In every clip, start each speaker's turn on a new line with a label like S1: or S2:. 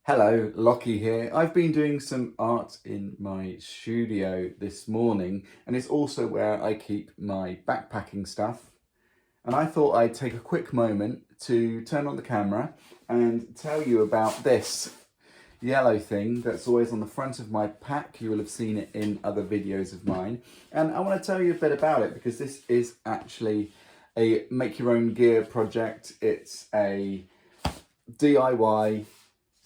S1: Hello, Lockie here. I've been doing some art in my studio this morning, and it's also where I keep my backpacking stuff. And I thought I'd take a quick moment to turn on the camera and tell you about this yellow thing that's always on the front of my pack. You will have seen it in other videos of mine. And I want to tell you a bit about it because this is actually a make your own gear project. It's a DIY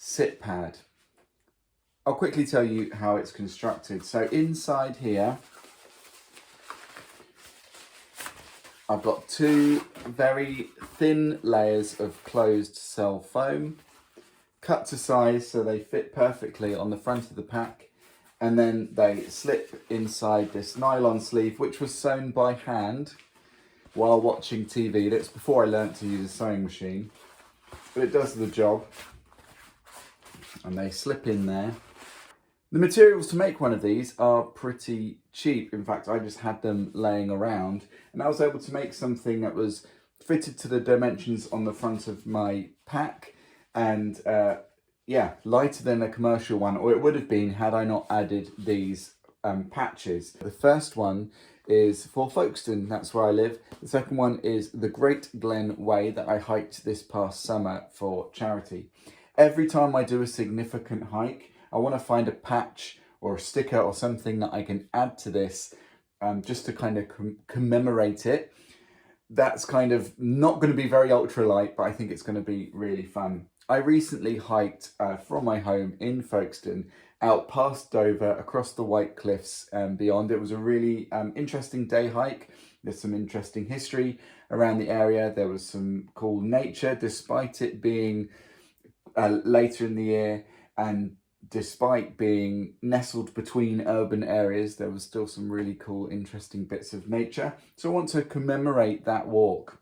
S1: sit pad. I'll quickly tell you how it's constructed. So inside here, I've got two very thin layers of closed cell foam, cut to size so they fit perfectly on the front of the pack, and then they slip inside this nylon sleeve, which was sewn by hand while watching TV. That's before I learnt to use a sewing machine, but it does the job. And they slip in there. The materials to make one of these are pretty cheap. In fact, I just had them laying around and I was able to make something that was fitted to the dimensions on the front of my pack and yeah, lighter than a commercial one, or it would have been had I not added these patches. The first one is for Folkestone, that's where I live. The second one is the Great Glen Way that I hiked this past summer for charity. Every time I do a significant hike, I want to find a patch or a sticker or something that I can add to this just to kind of commemorate it. That's kind of not going to be very ultralight, but I think it's going to be really fun. I recently hiked from my home in Folkestone out past Dover, across the White Cliffs and beyond. It was a really interesting day hike. There's some interesting history around the area. There was some cool nature, despite it being later in the year, and despite being nestled between urban areas, there was still some really cool, interesting bits of nature. So I want to commemorate that walk.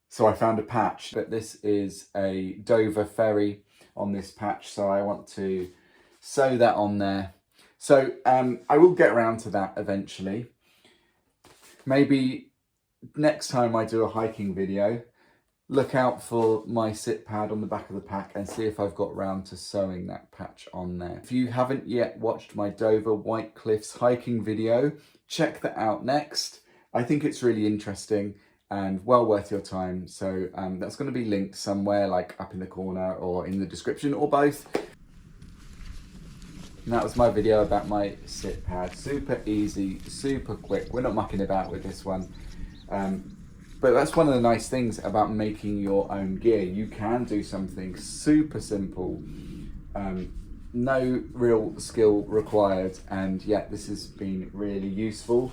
S1: So I found a patch, but this is a Dover ferry on this patch, so I want to sew that on there. So I will get around to that eventually. Maybe next time I do a hiking video, look out for my sit pad on the back of the pack and see if I've got round to sewing that patch on there. If you haven't yet watched my Dover White Cliffs hiking video, check that out next. I think it's really interesting and well worth your time. So that's going to be linked somewhere, like up in the corner or in the description or both. And that was my video about my sit pad. Super easy, super quick. We're not mucking about with this one. But that's one of the nice things about making your own gear. You can do something super simple, no real skill required, and yet this has been really useful.